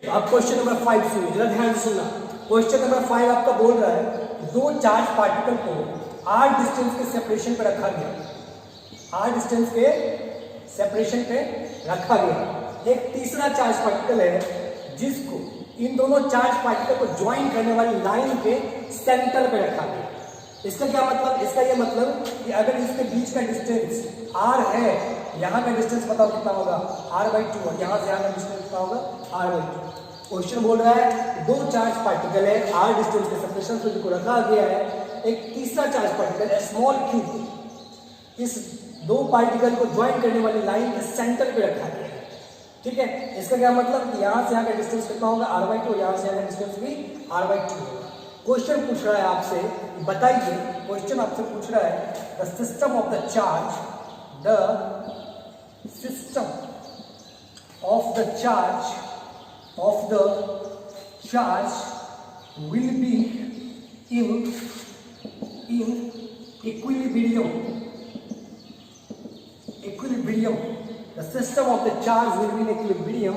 अब question number 5 सुनिए, जरा ध्यान से सुनना। क्वेश्चन नंबर 5 आपका बोल रहा है दो चार्ज पार्टिकल को r डिस्टेंस के सेपरेशन पे रखा गया। r डिस्टेंस के सेपरेशन पे रखा गया। एक तीसरा चार्ज पार्टिकल है जिसको इन दोनों चार्ज पार्टिकल को ज्वाइन करने वाली लाइन के सेंटर पे रखा गया। इसका क्या मतलब? इसका ये मतलब कि अगर इसके बीच का डिस्टेंस r है, यहाँ का डिस्टेंस बताओ कितना होगा, r/2, और यहाँ से यहाँ का डिस्टेंस कितना होगा, r/2। क्वेश्चन बोल रहा है दो चार्ज पार्टिकल है, r डिस्टेंस के सेपरेशन पे जिनको रखा गया है। एक तीसरा चार्ज पार्टिकल स्मॉल q इस दो पार्टिकल को ज्वाइन करने वाली लाइन के सेंटर पे रखा गया है। ठीक है, इसका क्या मतलब कि यहाँ से यहाँ का डिस्टेंस कितना होगा, r/2, यहाँ से यहाँ का डिस्टेंस भी r/2 होगा। क्वेश्चन पूछ रहा है आपसे, बताइए, क्वेश्चन आपसे पूछ रहा है the system of the charge, the system of the charge will be in equilibrium. The system of the charge will be in equilibrium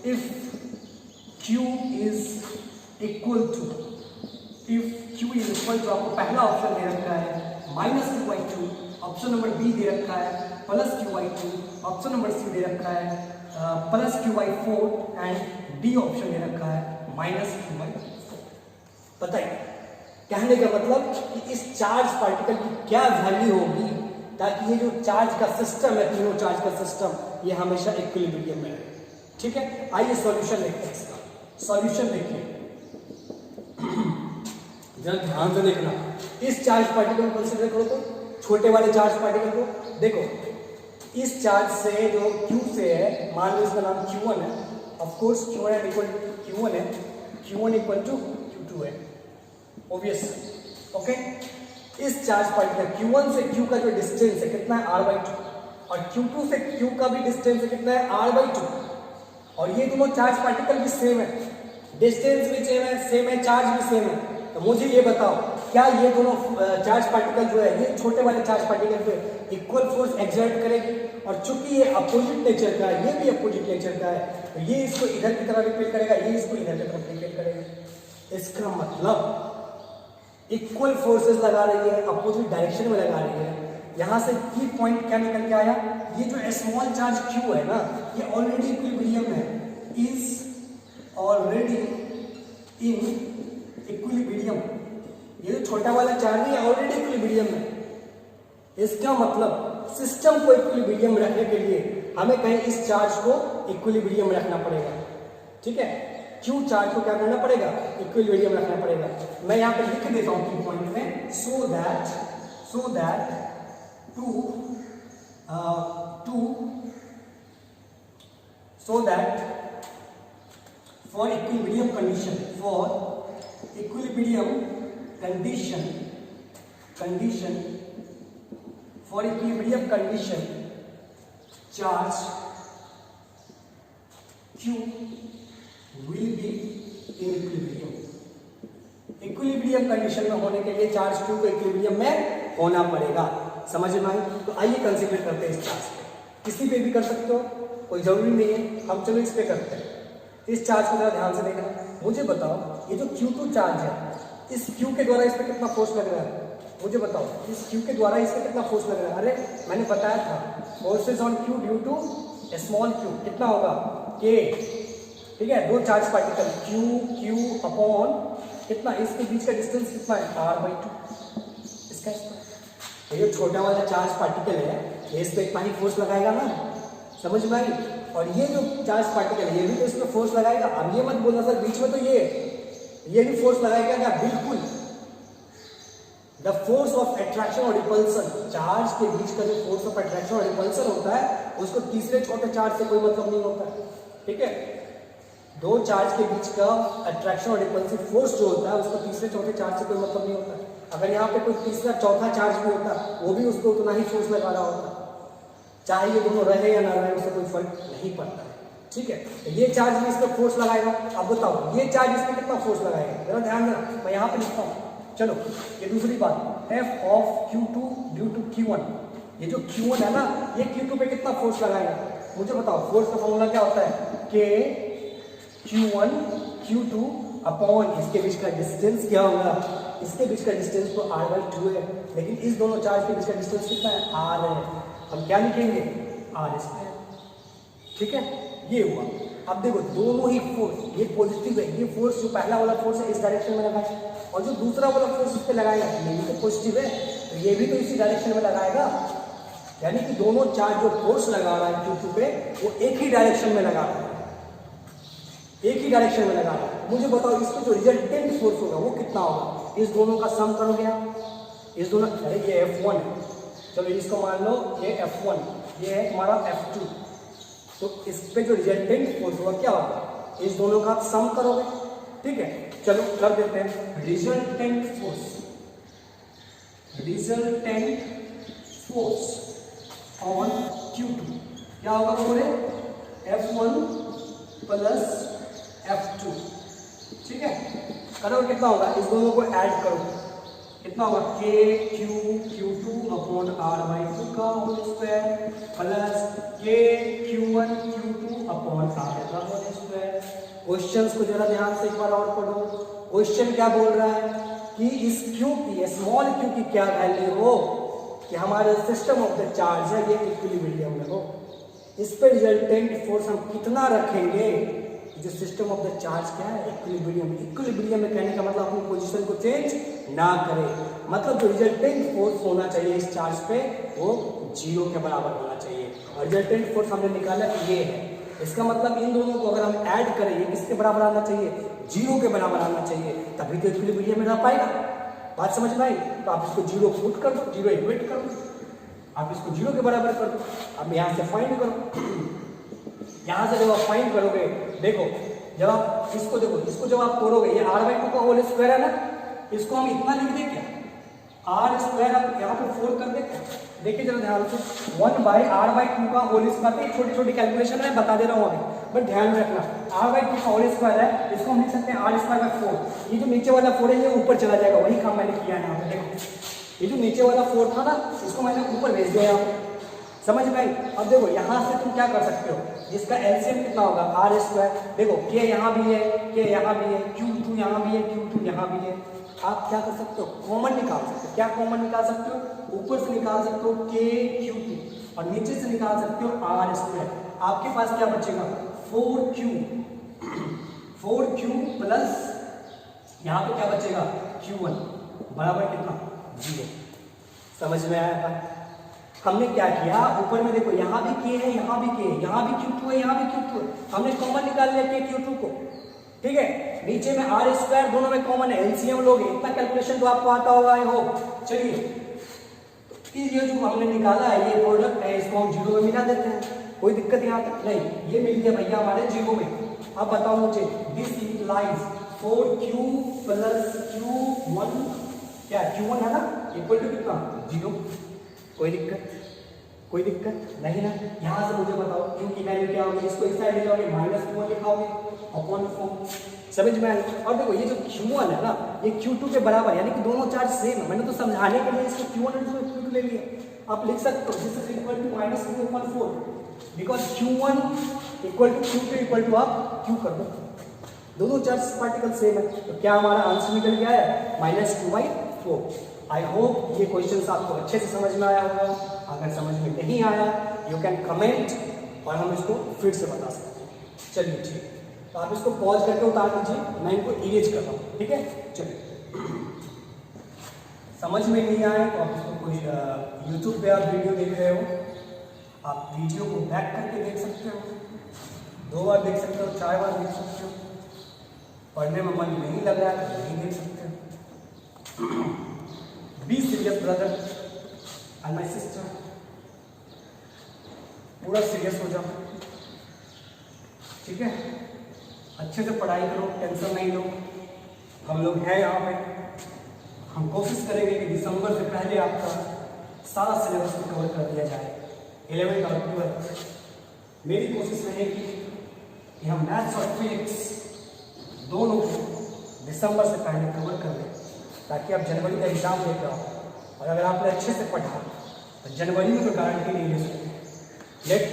if q is equal to, आपको पहला ऑप्शन दे रखा है -q/2, ऑप्शन नंबर बी दे रखा है +q/2, option number C दे रखा है +q/4 and D option दे रखा है -q/4। बताइए, कहने का मतलब कि इस चार्ज पार्टिकल की क्या वैल्यू होगी ताकि ये जो चार्ज का सिस्टम है, तीनों चार्ज का सिस्टम, ये हमेशा इक्विलिब्रियम में रहे। ठीक है, आइए सॉल्यूशन देखते हैं इसका। सॉल्यूशन देखिए, जरा ध्यान से देखना। इस चार्ज पार्टिकल को कंसीडर करो, तो छोटे वाले चार्ज पार्टिकल को देखो। इस चार्ज से जो Q से है, मान लो इसका नाम Q1 है, of course Q1 equal to Q1 है, Q1 इक्वल टू Q2 है, ऑब्वियस। ओके, इस चार्ज पार्टिकल Q1 से Q का जो डिस्टेंस है कितना है, r/2, और Q2 से Q का भी डिस्टेंस है कितना है, r/2, और ये दोनों चार्ज पार्टिकल भी सेम है, डिस्टेंस भी सेम है, चार्ज भी सेम है। तो मुझे ये बताओ, क्या ये दोनों चार्ज पार्टिकल जो है, ये छोटे वाले चार्ज पार्टिकल पे इक्वल फोर्स एक्सर्ट करेगी? और चूंकि ये अपोजिट नेचर का है, ये भी अपोजिट नेचर का है, तो ये इसको इधर की तरफ रिपेल करेगा, ये इसको इधर की तरफ रिपेल करेगा। इसका मतलब इक्वल फोर्सेस लगा रही है, अपोजिट डायरेक्शन में लगा रही है। यहाँ से की पॉइंट क्या निकल के आया, ये जो स्मॉल चार्ज Q है ना, ये ऑलरेडी इक्विलिब्रियम है, इज ऑलरेडी इन इक्विलिब्रियम। ये जो छोटा वाला चार्ज है ऑलरेडी इक्विलिब्रियम है। इसका मतलब सिस्टम को इक्विलिब्रियम रखने के लिए हमें कहीं इस चार्ज को इक्विलिब्रियम रखना पड़ेगा। ठीक है, Q चार्ज को क्या करना पड़ेगा, इक्विलिब्रियम रखना पड़ेगा। मैं यहाँ पे लिख देता हूँ की पॉइंट में, so that for equilibrium condition, charge Q will be in equilibrium. Equilibrium condition में होने के लिए चार्ज Q को इक्विलिब्रियम में होना पड़ेगा। समझ में आई? तो आइए कंसीडर करते हैं इस चार्ज पे। किसी पे भी कर सकते हो, कोई जरूरी नहीं है, हम चलो इस पे करते हैं। इस चार्ज को जरा ध्यान से देखना। मुझे बताओ, ये जो Q2 चार्ज है, इस Q के द्वारा इस पे कितना फोर्स लग रहा है? मुझे बताओ, इस Q के द्वारा इस पे कितना फोर्स लग रहा है? अरे मैंने बताया था, forces on Q due to small q कितना होगा, K। ठीक है, दो चार्ज पार्टिकल Q अपॉन कितना, इसके बीच का डिस्टेंस कितना है, r/2। इसका ये जो छोटा वाला चार्ज पार्टिकल है, ये इस पे इतना ही फोर्स लगाएगा ना, समझ में आई? और ये जो चार्ज पार्टिकल है, ये भी तो इस पे फोर्स लगाएगा। अब ये मत बोलना सर बीच में तो ये भी फोर्स लगाएगा क्या? बिल्कुल। द फोर्स ऑफ अट्रैक्शन और रिपल्सन, चार्ज के बीच का जो फोर्स ऑफ अट्रैक्शन और रिपल्सन होता है, उसको तीसरे छोटे चार्ज से कोई मतलब नहीं होता है। ठीक है, दो चार्ज के बीच का अट्रैक्शन और रिपल्सिव फोर्स जो होता है, उसको तीसरे चौथे चार्ज से कोई मतलब नहीं होता है। अगर यहाँ पे कोई तीसरा चौथा चार्ज भी होता, वो भी उसको उतना ही फोर्स लगा रहा होता, चाहे ये दोनों रहे या ना रहे, उससे कोई फर्क नहीं पड़ता है। ठीक है, तो ये चार्ज भी इस पर फोर्स लगाएगा। अब बताओ ये चार्ज इस पर कितना फोर्स लगाएगा, जरा ध्यान देना, मैं यहाँ पे लिखता हूँ। चलो ये दूसरी बात, F of Q2 due to Q1, ये जो Q1 है ना, ये Q2 पे कितना फोर्स लगाएगा? मुझे बताओ, फोर्स का फॉर्मूला क्या होता है, K Q1 Q2 अपॉन इसके बीच का डिस्टेंस क्या होगा, इसके बीच का डिस्टेंस तो r/2 है, लेकिन इस दोनों चार्ज के बीच का डिस्टेंस कितना है, r है। हम क्या लिखेंगे, r²। ठीक है, ये हुआ। अब देखो दोनों ही फोर्स, ये पॉजिटिव है, ये फोर्स जो पहला वाला फोर्स है इस डायरेक्शन में लगाए, और जो दूसरा वाला फोर्स इस पे लगाएगा ये भी तो पॉजिटिव है, तो ये भी तो इसी डायरेक्शन में लगाएगा। यानी कि दोनों चार्ज जो फोर्स लगा रहा है Q2 पे वो एक ही डायरेक्शन में लगा रहा है, एक ही डायरेक्शन में लगा रहा है। मुझे बताओ इसको जो रिजल्टेंट फोर्स होगा वो कितना होगा, इस दोनों का सम करोगे आप, इस दोनों, अरे ये F1 है, चलो इसको मान लो ये F1, ये है हमारा F2, तो इस पे जो रिजल्टेंट फोर्स होगा क्या होगा, इस दोनों का आप सम करोगे। ठीक है, चलो कर देते हैं। रिजल्टेंट फोर्स ऑन Q2 क्या होगा बोले, F1 प्लस F2। ठीक है, करो कितना होगा, इस दोनों को ऐड करो, कितना होगा, Q2 अपॉन r/2 का whole square plus Q1 Q2 upon r का होल स्क्वायर। क्वेश्चंस को जरा ध्यान से एक बार और पढ़ो। क्वेश्चन क्या बोल रहा है कि इस Q की, स्मॉल q की क्या वैल्यू हो कि हमारे सिस्टम ऑफ द चार्ज है ये इक्विलिब्रियम में हो। इस पे रिजल्टेंट फोर्स हम कितना रखेंगे, जो सिस्टम ऑफ द चार्ज क्या है, इक्विलिब्रियम। इक्विलिब्रियम में कहने का मतलब अपनी पोजीशन को चेंज ना करे, मतलब जो रिजल्टेंट फोर्स होना चाहिए इस चार्ज पे वो 0 के बराबर होना चाहिए। और रिजल्टेंट फोर्स हमने निकाला ये है, इसका मतलब इन दोनों को अगर हम ऐड करें ये किसके बराबर आना चाहिए, 0 के बराबर आना चाहिए, तभी तो इक्विलिब्रियम में रह पाएगा। बात समझ में आई? तो आप इसको 0 पुट कर दो, 0 इक्वेट कर दो, आप इसको 0 के बराबर कर दो। अब यहाँ से फाइंड करो, यहाँ से जब आप फाइंड करोगे, देखो जब आप इसको देखो, इसको जब आप तोड़ोगे, ये r/2 का होल स्क्वायर है ना, इसको हम इतना लिख दें क्या, r² आप यहाँ पे 4 कर दें क्या। देखिए जरा ध्यान से, 1/r/2 का होल स्क्वायर, छोटी छोटी कैलकुलेशन है बता दे रहा हूँ अभी, बट ध्यान रखना r/2 का होल स्क्वायर है, इसको हम लिख सकते हैं r²/4। ये जो नीचे वाला 4 है ये ऊपर चला जाएगा, वही काम मैंने किया है यहाँ पे। देखो ये जो नीचे वाला 4 था ना, इसको मैंने ऊपर भेज दिया यहाँ पे, समझ में आई। अब देखो यहाँ से तुम क्या कर सकते हो, इसका एलसीएम कितना होगा, r²। देखो k यहाँ भी है, k यहाँ भी है, Q2 यहाँ भी है, Q2 यहाँ भी है। आप क्या कर सकते हो, कॉमन निकाल सकते हो। क्या कॉमन निकाल सकते हो, ऊपर से निकाल सकते हो k Q2 और नीचे से निकाल सकते हो r²। आपके पास क्या बचेगा, 4Q प्लस यहाँ पे क्या बचेगा, Q1 बराबर कितना, 0। समझ में आया था? हमने क्या किया, ऊपर में देखो यहाँ भी k है, यहाँ भी k है, यहाँ भी Q2 है, यहाँ भी Q2 है, हमने कॉमन निकाल लिया k Q2 को। ठीक है, नीचे में r² दोनों में कॉमन है, एलसीएम लोगे, इतना कैलकुलेशन तो आपको आता होगा आई होप। चलिए तो ये जो हमने निकाला है ये प्रोडक्ट है, इसको हम 0 में मिला देते हैं, कोई दिक्कत यहाँ तक नहीं, ये मिल गया भैया हमारे 0 में। अब बताओ मुझे, this implies 4Q plus Q1, क्या Q1 है ना, इक्वल टू कितना, 0। कोई दिक्कत नहीं ना। यहाँ से मुझे बताओ Q की वैल्यू क्या होगी, इसको इस साइड ले जाओगे, -Q1 लिखाओगे अपॉन 4। समझ में आया? और देखो ये जो Q1 है ना, ये Q2 के बराबर, यानी कि दोनों चार्ज सेम है। मैंने तो समझाने के लिए इसको Q1 और इसको Q2 ले लिया। आप लिख सकते हो this is equal to -Q/4 because Q1 equal to Q2 equal to आप Q कर दो, दोनों चार्ज पार्टिकल सेम है। तो क्या हमारा आंसर निकल गया है, -2/4। आई होप ये क्वेश्चन आपको अच्छे से समझ में आया होगा। अगर समझ में नहीं आया यू कैन कमेंट और हम इसको फिर से बता सकते हैं। चलिए ठीक, तो आप इसको पॉज करके उतार दीजिए, मैं इनको इरेज कर रहा हूँ। ठीक है, चलिए समझ में नहीं आया तो आप इसको कोई यूट्यूब पे आप वीडियो देख रहे हो, आप वीडियो को बैक करके देख सकते हो, 2 बार देख सकते हो, 4 बार देख सकते हो। पढ़ने में मन नहीं लग रहा है तो नहीं देख सकते हो। Be serious brother and my sister, पूरा सीरियस हो जाओ। ठीक है, अच्छे से पढ़ाई करो, टेंशन नहीं लो। हम लोग हैं यहाँ पे, हम कोशिश करेंगे कि दिसंबर से पहले आपका सारा सिलेबस को कवर कर दिया जाए। 11th और 12th मेरी कोशिश रहेगी कि हम मैथ्स और फिजिक्स दोनों को दिसंबर से पहले कवर कर लें, ताकि आप जनवरी का एग्जाम देकर आओ। और अगर आपने अच्छे से पढ़ा तो जनवरी में तो गारंटी नहीं ले सकते, लेकिन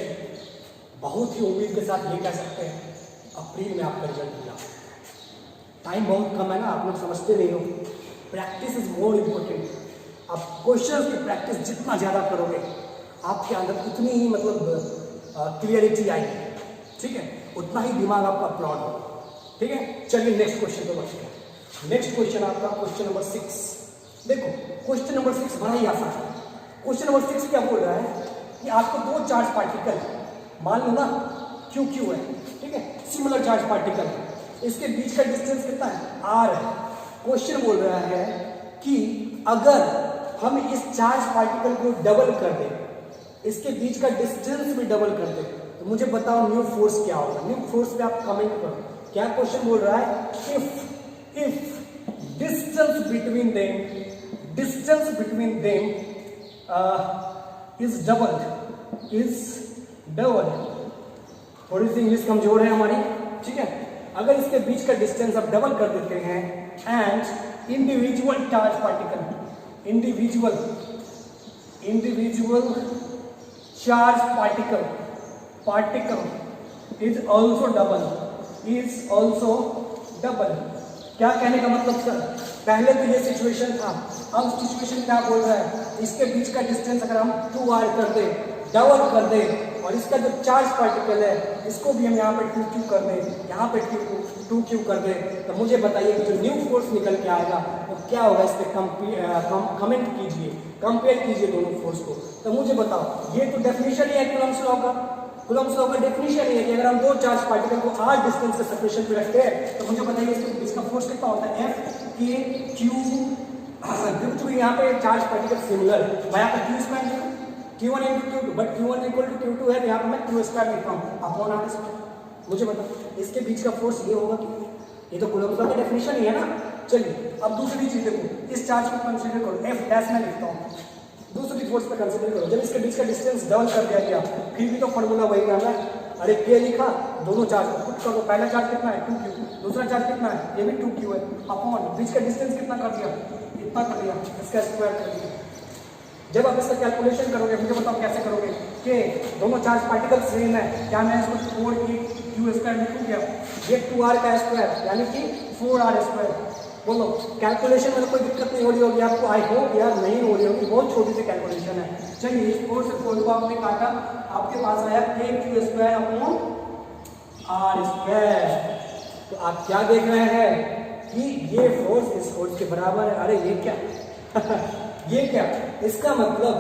बहुत ही उम्मीद के साथ ये कह सकते हैं अप्रैल में आपका रिजल्ट मिला। टाइम बहुत कम है ना, आप लोग समझते नहीं हो। Practice is more important. आप क्वेश्चंस की प्रैक्टिस जितना ज़्यादा करोगे आपके अंदर उतनी ही मतलब क्लियरिटी आएगी, ठीक है, उतना ही दिमाग आपका ब्रॉड होगा, ठीक है। चलिए नेक्स्ट क्वेश्चन पे बढ़ते हैं। नेक्स्ट क्वेश्चन आपका क्वेश्चन नंबर 6। देखो क्वेश्चन नंबर 6 बड़ा ही आसान है। क्वेश्चन नंबर 6 क्या बोल रहा है कि आपको दो चार्ज पार्टिकल मान लो ना क्यू क्यू है, ठीक है, सिमिलर चार्ज पार्टिकल है, इसके बीच का डिस्टेंस कितना है आर है। क्वेश्चन बोल रहा है कि अगर हम इस चार्ज पार्टिकल को डबल कर दें, इसके बीच का डिस्टेंस भी डबल कर दें, तो मुझे बताओ न्यू फोर्स क्या होगा। न्यू फोर्स पे आप कमेंट करो। क्या क्वेश्चन बोल रहा है, if distance between them is double. थोड़ी सी इंग्लिश कमजोर है हमारी, ठीक है। अगर इसके बीच का डिस्टेंस आप डबल कर देते हैं and individual charge particle, individual charge particle is also double. क्या कहने का मतलब सर, पहले तो ये सिचुएशन था, अब सिचुएशन क्या बोल रहा है, इसके बीच का डिस्टेंस अगर हम 2r कर दे, डबल कर दे, और इसका जो चार्ज पार्टिकल है इसको भी हम यहाँ पे 2q कर दे, यहाँ पे 2q कर दे, तो मुझे बताइए कि जो न्यू फोर्स निकल के आएगा वो क्या होगा। इस पर कमेंट कीजिए, कंपेयर कीजिए दोनों फोर्स को। तो मुझे बताओ, ये तो डेफिनेशन ही है कूलम्ब्स लॉ का। कूलम्ब्स लॉ का डेफिनेशन ही है कि अगर हम दो चार्ज पार्टिकल को r डिस्टेंस के सेपरेशन पे रखते हैं तो मुझे बताइए इसका फोर्स कितना होता है, F K Q। क्योंकि यहाँ पे चार्ज पार्टिकल सिमिलर, मैं यहाँ पे Q स्क्वायर लिखूँ, Q1 into Q2, but Q1 equal to Q2 है, तो यहाँ पे मैं Q स्क्वायर लिखता हूँ अपॉन r स्क्वायर। मुझे बताओ इसके बीच का फोर्स ये होगा कि, ये तो कूलम्ब्स लॉ का डेफिनेशन ही है ना। चलिए अब दूसरी चीज देखो, इस चार्ज को कंसीडर करो, F डैश में लिखता हूँ, दूसरी फोर्स पे कंसीडर करो। जब इसके बीच का डिस्टेंस डबल कर दिया गया फिर भी तो फॉर्मूला वही रहना है। अरे K लिखा, दोनों चार्ज को पुट करो, पहला चार्ज कितना है 2q, दूसरा चार्ज कितना है, ये भी 2q है, अपॉन बीच का डिस्टेंस कितना कर दिया, इतना कर दिया, इसका स्क्वायर कर दिया। जब आप इसका कैलकुलेशन करोगे, मुझे बताओ कैसे करोगे, कि दोनों चार्ज पार्टिकल सेम है, क्या मैं इसको 4q स्क्वायर लिखूँ क्या, ये 2r का स्क्वायर यानी कि 4r स्क्वायर। बोलो कैलकुलेशन में कोई दिक्कत नहीं हो रही होगी आपको, आई होप यार नहीं हो रही होगी, बहुत छोटी सी कैलकुलेशन है। चलिए इस 4 से 4 को आपने काटा, आपके पास आया kq square upon r square. तो आप क्या देख रहे हैं कि ये फोर्स इस फोर्स के बराबर है। अरे ये क्या ये क्या, इसका मतलब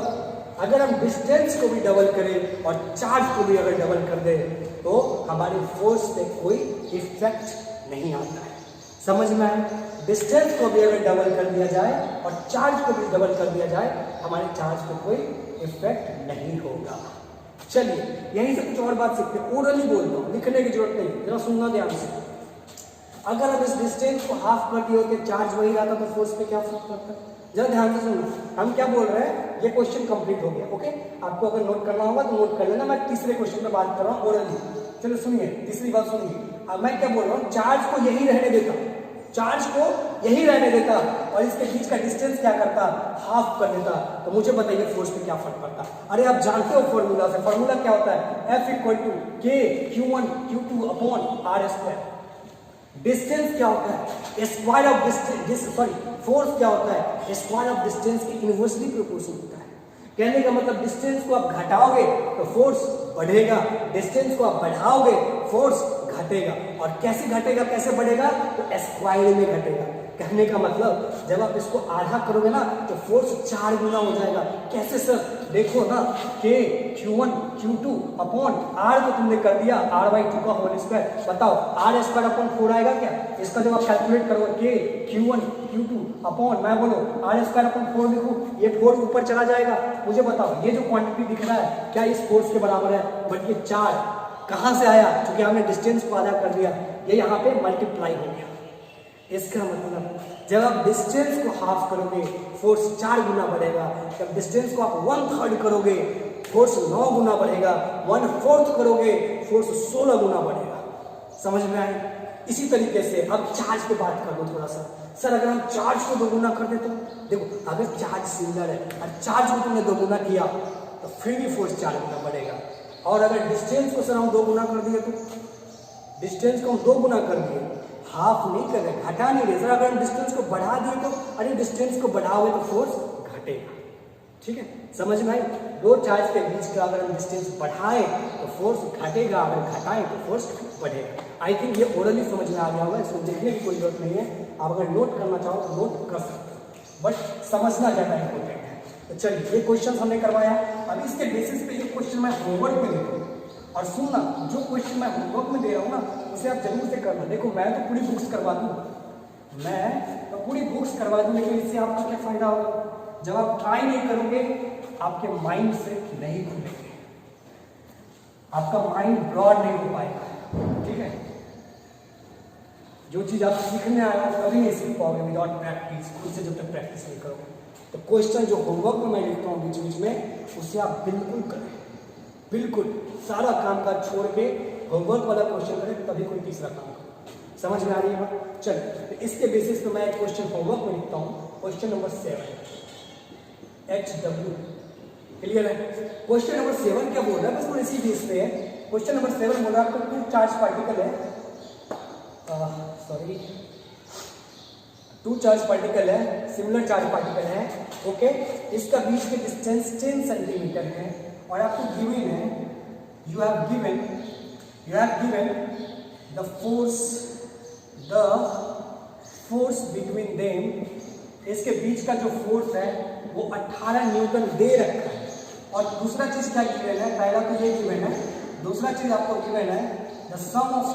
अगर हम डिस्टेंस को भी डबल करें और चार्ज को भी अगर डबल कर दें तो हमारी फोर्स पे कोई इफेक्ट नहीं आता है। समझ में आया, डिस्टेंस को भी अगर डबल कर दिया जाए और चार्ज को भी डबल कर दिया जाए हमारे चार्ज पे कोई इफेक्ट नहीं होगा। चलिए यहीं से कुछ और बात सीखते हैं, ओरली बोलता हूँ, लिखने की जरूरत नहीं, जरा सुनना ध्यान से। अगर हम इस डिस्टेंस को हाफ कर दिए होते, चार्ज वही रहता तो फोर्स पे क्या फर्क पड़ता, जरा ध्यान से सुनना। हम क्या बोल रहे हैं, ये क्वेश्चन कंप्लीट हो गया, ओके। आपको अगर नोट करना होगा तो नोट कर लेना, मैं तीसरे क्वेश्चन पे बात कर रहा हूँ ओरली। चलो सुनिए, तीसरी बात सुनिए। अब मैं क्या बोल रहा हूँ, चार्ज को यही रहने देता, चार्ज को यही रहने देता और इसके बीच का डिस्टेंस क्या करता, हाफ कर देता, तो मुझे बताइए फोर्स पे क्या फर्क पड़ता। अरे आप जानते हो फॉर्मूला से, फॉर्मूला क्या होता है, F equal to K Q1 Q2 upon R square. Distance क्या होता है, square of distance, sorry force क्या होता है, स्क्वायर ऑफ डिस्टेंस के इनवर्सली प्रोपोर्शनल होता है। कहने का मतलब डिस्टेंस को आप घटाओगे तो फोर्स बढ़ेगा, डिस्टेंस को आप बढ़ाओगे फोर्स घटेगा। और कैसे घटेगा, कैसे बढ़ेगा, तो स्क्वायर में घटेगा। कहने का मतलब जब आप इसको आधा करोगे ना तो फोर्स 4 गुना हो जाएगा। कैसे सर, देखो ना, K Q1 Q2 upon R को तुमने कर दिया R/2 का होल स्क्वायर। बताओ R स्क्वायर अपॉन 4 आएगा क्या, इसका जब आप कैलकुलेट करोगे K Q1 Q2 अपॉन, मैं बोलो R स्क्वायर अपॉन 4 लिखूं, ये 4 ऊपर चला जाएगा। मुझे बताओ ये जो क्वांटिटी दिख रहा है क्या इस फोर्स के बराबर है, बट ये 4 कहाँ से आया, क्योंकि हमने डिस्टेंस को आधा कर दिया, ये यहाँ पे मल्टीप्लाई हो गया। इसका मतलब जब आप डिस्टेंस को हाफ करोगे फोर्स 4 गुना बढ़ेगा, जब डिस्टेंस को आप 1/3 करोगे फोर्स 9 गुना बढ़ेगा, 1/4 करोगे फोर्स 16 गुना बढ़ेगा। समझ में आई। इसी तरीके से अब चार्ज पे बात कर दो थोड़ा सा। सर अगर हम चार्ज को 2 गुना कर दे तो, देखो अगर चार्ज सिमिलर है और चार्ज को तुमने 2 गुना किया तो फिर भी फोर्स 4 गुना बढ़ेगा, और अगर डिस्टेंस को सर हम 2 गुना कर दिए तो डिस्टेंस को हम 2 गुना कर दिए, हाफ नहीं कर रहे, घटा नहीं रहे। जरा अगर हम डिस्टेंस को बढ़ा दिए तो अरे डिस्टेंस को बढ़ाओगे तो फोर्स घटेगा। ठीक है, समझ में आई? दो चार्ज के बीच का अगर हम डिस्टेंस बढ़ाएं तो फोर्स घटेगा, अगर घटाएं तो फोर्स बढ़ेगा। आई थिंक ये ओरली समझ में आ गया होगा, इसको देखने की कोई जरूरत नहीं है। आप अगर नोट करना चाहो तो नोट कर सकते हो, बट समझना ज़्यादा इंपॉर्टेंट है। तो चलिए ये क्वेश्चन हमने करवाया। अब इसके बेसिस पे एक क्वेश्चन मैं होमवर्क में देता हूँ, और सुनना, जो क्वेश्चन मैं होमवर्क में दे रहा हूँ ना उसे आप जरूर से करना। देखो मैं तो पूरी बुक्स करवा दूँ, मैं तो पूरी बुक्स करवा दूँ, लेकिन इससे आपका क्या फायदा होगा? जब आप ट्राई नहीं करोगे आपके माइंड से नहीं खुलेंगे, आपका माइंड ब्रॉड नहीं हो पाएगा। ठीक है, जो चीज आप सीखने आए हो कभी नहीं सीख पाओगे विदाउट प्रैक्टिस, खुद से जब तक प्रैक्टिस नहीं करोगे। तो क्वेश्चन जो होमवर्क में मैं लिखता हूँ बीच बीच में, उसे आप बिल्कुल करें, बिल्कुल सारा काम काज छोड़ के होमवर्क वाला क्वेश्चन करें, तभी कोई तीसरा काम करें। समझ में आ रही है बात? चलिए, तो इसके बेसिस पे मैं एक क्वेश्चन होमवर्क में लिखता हूँ, क्वेश्चन नंबर 7 HW। क्लियर है? क्वेश्चन नंबर 7 क्या बोल रहा है, बस वो इसी बेस पे है। क्वेश्चन नंबर 7 बोल रहा है आपको 2 चार्ज पार्टिकल है, सॉरी 2 चार्ज पार्टिकल है, सिमिलर चार्ज पार्टिकल है। ओके, इसका बीच के डिस्टेंस 10 सेंटीमीटर है, और आपको गिवन है, you have given the force between them. इसके बीच का जो फोर्स है वो 18 न्यूटन दे रखा है। और दूसरा चीज क्या गिवन है? पहला तो ये गिवन है, दूसरा चीज आपको गिवन है द सम ऑफ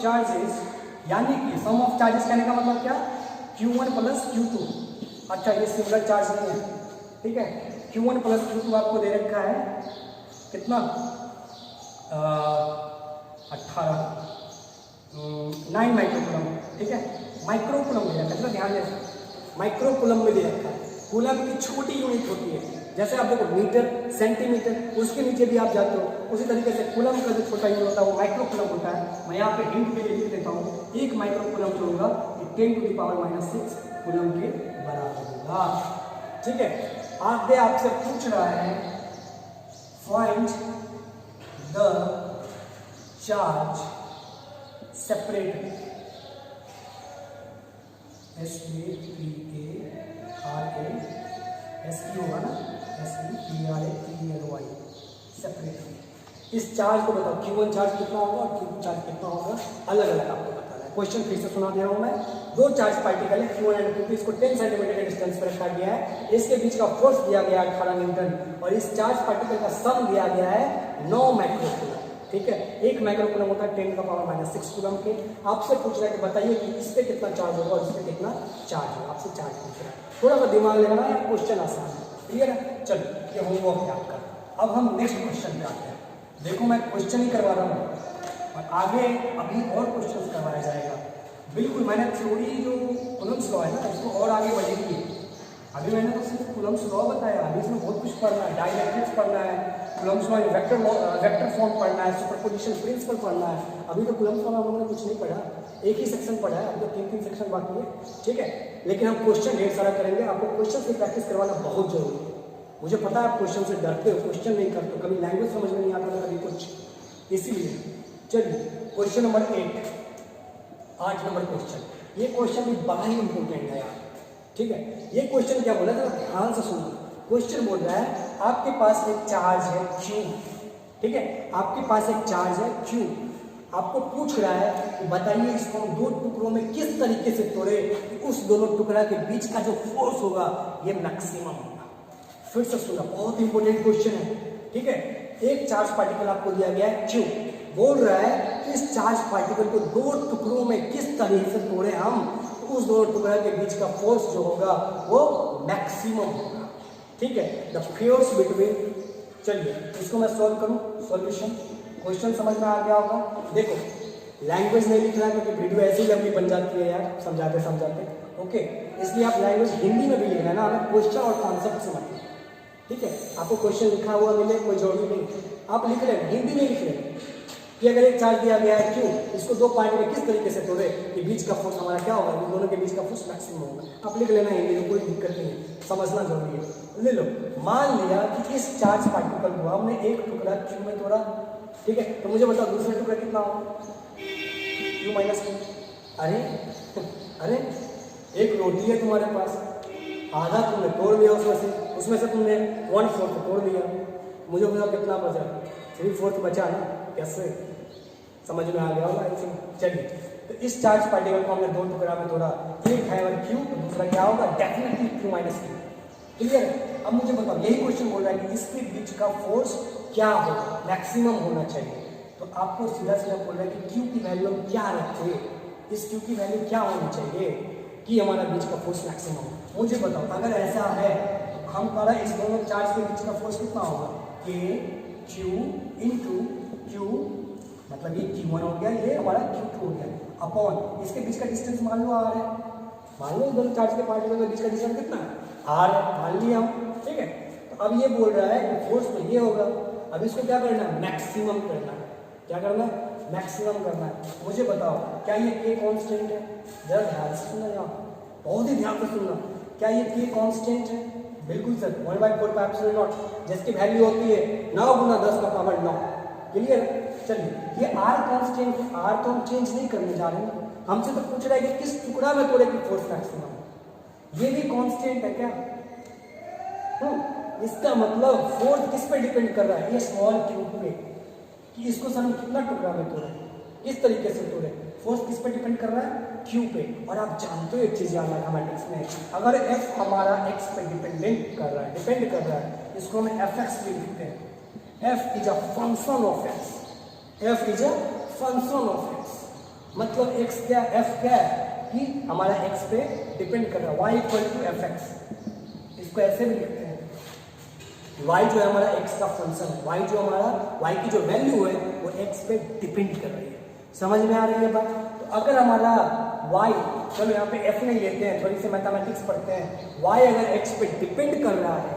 चार्जेस, यानी कि सम ऑफ चार्जेस कहने का मतलब क्या? Q1 plus Q2। अच्छा, ये सिमिलर चार्ज नहीं है, ठीक है। Q1 प्लस Q2 आपको दे रखा है कितना? 18 9 माइक्रोकूलम, ठीक है। माइक्रोकूलम दे रखा है, ध्यान दें, माइक्रोकूलम में दे रखा है। कूलम की छोटी यूनिट होती है, जैसे आप देखो मीटर, सेंटीमीटर, उसके नीचे भी आप जाते हो, उसी तरीके से कूलम का जो छोटा यूनिट होता है वो माइक्रोकूलम होता है। मैं यहाँ पे हिंट के लिए लिख देता हूँ, एक माइक्रोकूलम जो होगा 10⁻⁻⁶ कूलम के बराबर होगा, ठीक है। आगे आपसे पूछ रहा है find the charge separate, SAPARA होगा ना, SEPRATLY सेपरेट। इस चार्ज को बताओ, Q1 चार्ज कितना होगा और Q2 चार्ज कितना होगा, अलग अलग आपको बताना है। क्वेश्चन फिर से सुना दे रहा हूं मैं। दो चार्ज पार्टिकल है Q1 एंड Q2, इसको 10 सेंटीमीटर के डिस्टेंस पर रखा गया है। इसके बीच का फोर्स दिया गया है 18 न्यूटन, और इस चार्ज पार्टिकल का सम दिया गया है 9 माइक्रोकूलम, ठीक है। एक माइक्रोकूलम होता है 10⁻⁻⁶ कूलम के। आपसे पूछ रहा है कि बताइए कि इस पे कितना चार्ज होगा और इस पे कितना चार्ज होगा, आपसे चार्ज पूछ रहा है। थोड़ा सा दिमाग लगाना है, क्वेश्चन आसान है, क्लियर है। चलिए, ये होमवर्क है आपका। अब हम नेक्स्ट क्वेश्चन पे आते हैं। देखो मैं क्वेश्चन ही करवा रहा हूँ, और आगे अभी और क्वेश्चन करवाया जाएगा। बिल्कुल मैंने थ्योरी जो कूलम्स लॉ है ना, इसको और आगे बढ़ेगी। अभी मैंने तो सिर्फ कूलम्स लॉ बताया, अभी इसमें बहुत कुछ पढ़ना है, डाइलेक्ट्रिक्स पढ़ना है, कूलम्स लॉ वेक्टर फॉर्म पढ़ना है, सुपरपोजिशन प्रिंसिपल पढ़ना है। अभी तो कूलम्स लॉ में हम लोगों ने कुछ नहीं पढ़ा, एक ही सेक्शन पढ़ा है, अभी तो 3 सेक्शन बाकी है, ठीक है। लेकिन हम क्वेश्चन ढेर सारा करेंगे, आपको क्वेश्चन की प्रैक्टिस करवाना बहुत जरूरी है। मुझे पता है आप क्वेश्चन से डरते हो, क्वेश्चन नहीं करते, कभी लैंग्वेज समझ में नहीं आता, कभी कुछ, इसीलिए। चलिए क्वेश्चन नंबर 8 नंबर क्वेश्चन। ये क्वेश्चन भी बड़ा ही इंपॉर्टेंट है यार, ठीक है। ये क्वेश्चन क्या बोला था, ध्यान से सुनो। क्वेश्चन बोल रहा है आपके पास एक चार्ज है Q, ठीक है, आपके पास एक चार्ज है Q। आपको पूछ रहा है कि बताइए इसको हम दो टुकड़ों में किस तरीके से तोड़े कि उस दोनों टुकड़ा के बीच का जो फोर्स होगा ये मैक्सिमम होगा। फिर से सुना, बहुत इंपॉर्टेंट क्वेश्चन है, ठीक है। एक चार्ज पार्टिकल आपको दिया गया है Q, बोल रहा है इस चार्ज पार्टिकल को दो टुकड़ों में किस तरीके से तोड़े हम, तो उस दोनों टुकड़ा के बीच का फोर्स जो होगा वो मैक्सिमम होगा, ठीक है। द फोर्स बिटवीन, चलिए इसको मैं सॉल्व करूं। सॉल्यूशन, क्वेश्चन समझ में आ गया होगा। देखो लैंग्वेज नहीं लिखना है क्योंकि वीडियो ऐसी लंबी बन जाती है यार, समझाते समझाते, ओके। इसलिए आप लैंग्वेज हिंदी में भी लिखना है ना, हमें क्वेश्चन और कॉन्सेप्ट समझना, ठीक है। आपको क्वेश्चन लिखा हुआ मिले कोई जरूरी नहीं, आप लिख रहे हैं हिंदी में लिख रहे हैं, कि अगर एक चार्ज दिया गया है क्यू, इसको दो पार्ट में किस तरीके से तोड़े कि बीच का फोर्स हमारा क्या होगा, इन दोनों के बीच का फोर्स मैक्सिमम होगा। आप लिख लेना हिंदी में, कोई दिक्कत नहीं है, समझना जरूरी है। ले लो, मान लिया कि इस चार्ज पार्टिकल को हमने एक टुकड़ा क्यू में तोड़ा, ठीक है, तो मुझे बताओ दूसरा टुकड़ा कितना होगा, क्यू माइनस क्यू। अरे एक रोटी है तुम्हारे पास, आधा तुमने तोड़ लिया उसमें से तुमने 1/4 तोड़ लिया, मुझे बताओ कितना बचा, 3/4 बचा ना, कैसे समझ में आ गया होगा आई थिंक। चलिए, तो इस चार्ज पार्टिकल को हमने दो टुकड़ा में तोड़ा, एक है क्यू तो दूसरा क्या होगा, definitely Q minus Q. Clear है? अब मुझे बताओ, यही क्वेश्चन बोल रहा है कि इसके बीच का फोर्स क्या होगा, मैक्सिमम होना चाहिए। तो आपको सीधा सीधा बोल रहा है कि क्यू की वैल्यू हम क्या रखें, इस क्यू की वैल्यू क्या होनी चाहिए कि हमारा बीच का फोर्स मैक्सिमम हो। मुझे बताओ, अगर ऐसा है तो हमारा इस दोनों चार्ज के बीच का फोर्स कितना होगा, के क्यू इंटू क्यू, मतलब ये Q1 हो गया, ये हमारा Q2 हो गया, अपॉन इसके बीच का डिस्टेंस मान लो R है। मान लो दोनों चार्ज के पार्टिकल के बीच का डिस्टेंस कितना है, R है, मान लिया हम, ठीक है। तो अब ये बोल रहा है कि फोर्स तो ये होगा, अब इसको क्या करना है, मैक्सिमम करना है। क्या करना है, मैक्सिमम करना है। मुझे बताओ, क्या ये K कांस्टेंट है, जरा ध्यान से सुनना, यहाँ बहुत ही ध्यान से सुनना, क्या ये K कांस्टेंट है, बिल्कुल सर, 1/4 जिसकी वैल्यू होती है 9 गुना 10 का पावर 9। क्लियर? चलिए, ये R कांस्टेंट है, R तो हम चेंज नहीं करने जा रहे हैं, हमसे तो पूछ रहा है कि किस टुकड़ा में तोड़े की फोर्स मैक्सिमम। ये भी कांस्टेंट है क्या? इसका मतलब फोर्स किस पे डिपेंड कर रहा है, ये स्मॉल क्यू पे, कि इसको सर हम कितना टुकड़ा में तोड़े, किस तरीके से तोड़े, फोर्स किस पे डिपेंड कर रहा है, क्यू पे। और आप जानते हो एक चीज याद मैथमेटिक्स में, अगर एफ हमारा एक्स पे डिपेंड कर रहा है, इसको हम एफ एक्स भी लिखते हैं। F is a function of x, F is a function of x, मतलब एक्स क्या, एफ क्या है कि हमारा एक्स पे डिपेंड कर रहा है, y equal to f x. इसको ऐसे भी लिखते हैं, y जो है हमारा x का फंक्शन है, y जो हमारा y की जो वैल्यू है वो x पे डिपेंड कर रही है। समझ में आ रही है बात? तो अगर हमारा y, चलो यहाँ पे f नहीं लेते हैं, थोड़ी सी मैथमेटिक्स पढ़ते हैं, y अगर x पे डिपेंड कर रहा है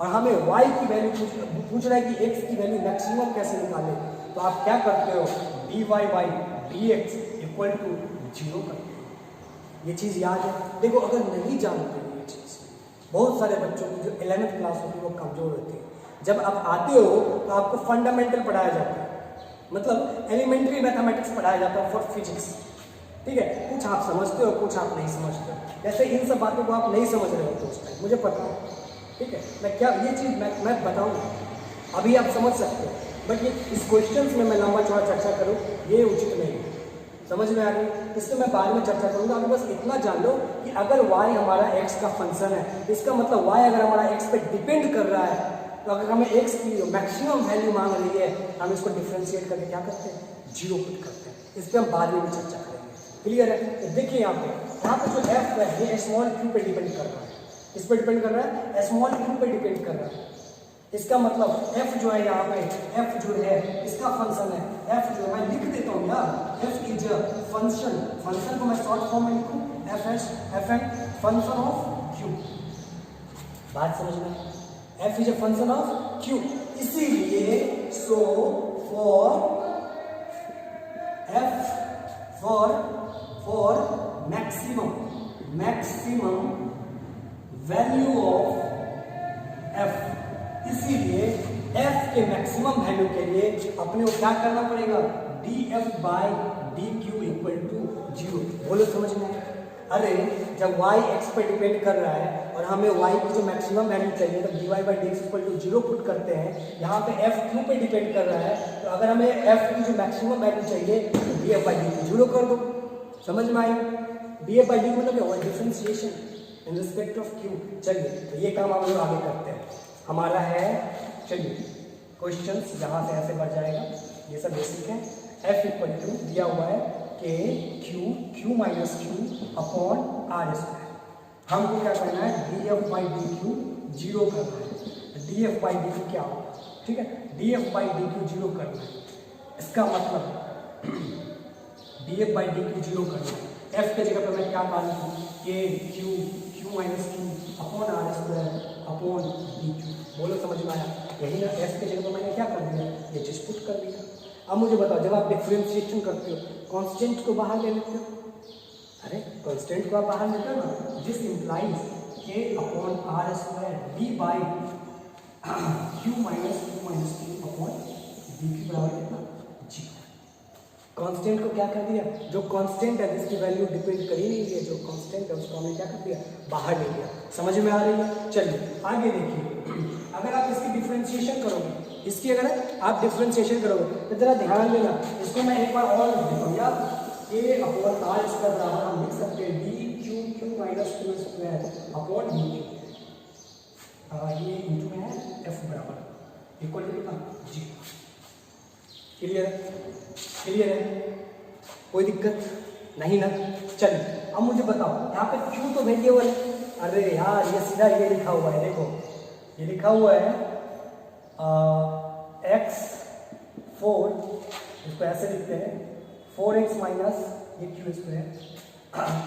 और हमें y की वैल्यू पूछ रहा है कि x की वैल्यू मैक्सिमम कैसे निकाले, तो आप क्या करते हो, dy by dx equal to 0 करते हो। ये चीज याद है। देखो, अगर नहीं जानते ये चीज, बहुत सारे बच्चों की जो 11th क्लास होती है वो कमजोर होती है। जब आप आते हो तो आपको फंडामेंटल पढ़ाया जाता है, मतलब एलिमेंट्री मैथमेटिक्स पढ़ाया जाता है फॉर फिजिक्स, ठीक है। कुछ आप समझते हो, कुछ आप नहीं समझते हो। जैसे इन सब बातों को आप नहीं समझ रहे हो तो उस टाइम मुझे पता है, ठीक है। मैं क्या ये चीज़ मैं बताऊँ, अभी आप समझ सकते हो, बट ये इस क्वेश्चन में मैं लंबा चौड़ा चर्चा करूँ ये उचित नहीं है। समझ में आ रही है? इससे मैं बाद में चर्चा करूंगा। अभी बस इतना जान लो कि अगर y हमारा x का फंक्शन है, इसका मतलब y अगर हमारा x पे डिपेंड कर रहा है, तो अगर हमें x की मैक्सिमम वैल्यू मांग रही है, हम इसको डिफरेंशिएट करके क्या करते हैं, 0 पुट करते हैं। इस पर हम बाद में भी चर्चा करेंगे। क्लियर है? तो देखिए यहाँ पे जो f है ये स्मॉल q पे डिपेंड कर रहा है। किस पे डिपेंड कर रहा है? स्मॉल q पे डिपेंड कर रहा है। इसका मतलब f जो है यहाँ पे, f जो है इसका फंक्शन है, f जो मैं लिख देता हूँ यार, f is a function, function को मैं शॉर्ट फॉर्म में लिखूँ fn फंक्शन ऑफ q। बात समझ में? f is a function of q, इसीलिए so for maximum value of f, इसीलिए f के मैक्सिमम वैल्यू के लिए अपने को क्या करना पड़ेगा, df by dq equal to 0। बोलो समझ में? अरे जब y x पे डिपेंड कर रहा है और हमें y की जो मैक्सिमम वैल्यू चाहिए तो dy by dx equal to 0 put करते हैं। यहाँ पे f q पे डिपेंड कर रहा है, तो अगर हमें f की जो मैक्सिमम वैल्यू चाहिए तो df बाई dq 0 कर दो। समझ में आई? df बाई dq मतलब क्या हुआ, differentiation in respect of q। चलिए, तो ये काम हम लोग आगे करते हैं। हमारा है, चलिए क्वेश्चंस यहाँ से ऐसे बढ़ जाएगा, ये सब बेसिक है। f इक्वल टू दिया हुआ है के Q minus Q upon R square. हमको क्या करना है, df बाई dq 0 करना है। df बाई dq क्या होगा, ठीक है, df बाई dq 0 करना है। इसका मतलब df बाई dq 0 करना है। f के जगह पर मैं क्या मान लूँ, के Q minus Q upon R square upon dq। बोलो समझ में आया? यही ना, f के जगह पर मैंने क्या कर दिया, ये चीज पुट कर दिया। अब मुझे बताओ, जब आप डिफरेंशिएशन करते हो कांस्टेंट को बाहर ले लेते हो, अरे कांस्टेंट को आप बाहर लेते हो ना, this implies k upon R square b by q minus q upon b की बराबर कितना g। कांस्टेंट को क्या कर दिया, जो कांस्टेंट है जिसकी वैल्यू डिपेंड कर ही नहीं रही है, जो कांस्टेंट है उसको हमने क्या कर दिया, बाहर ले लिया। समझ में आ रही है? चलिए आगे देखिए, अगर आप इसकी डिफरेंशिएशन करोगे, इसकी अगर आप डिफरेंशिएशन करोगे तो जरा ध्यान देना, इसको मैं एक बार और लिख देता हूँ यार, a अपॉन आर स्क्वायर बराबर हम लिख सकते हैं D Q minus Q square upon D Q, ये इंटू है एफ बराबर इक्वल टू कितना जी। क्लियर है? क्लियर है? कोई दिक्कत नहीं ना? चलिए अब मुझे बताओ, यहाँ पे क्यू तो वेरिएबल है, अरे यार ये सीधा ये लिखा हुआ है, देखो ये लिखा हुआ है x4, इसको ऐसे लिखते हैं 4x माइनस ये Q square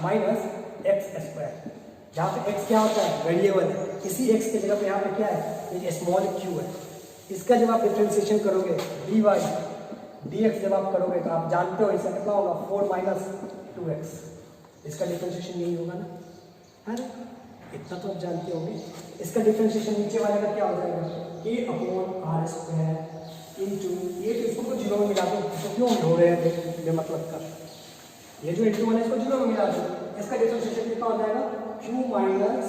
minus x square, जहाँ पे x क्या होता है, वेरिएबल है, इसी x के जगह पे यहाँ पे क्या है, ये स्मॉल q है। इसका जब आप डिफरेंशिएशन करोगे dy dx जब आप करोगे तो आप जानते हो इसका कितना होगा, 4 माइनस 2x, इसका डिफरेंशिएशन यही होगा ना, है ना? इतना तो आप जानते होंगे। इसका डिफरेंशिएशन नीचे वाले का क्या हो जाएगा, a upon R square into ये, तो इसको तो जीरो में मिला दो, तो क्यों ढो रहे हैं बेमतलब का, ये जो इंटू वन है इसको जीरो में मिला दो, इसका डिफरेंशिएशन कितना हो जाएगा, q minus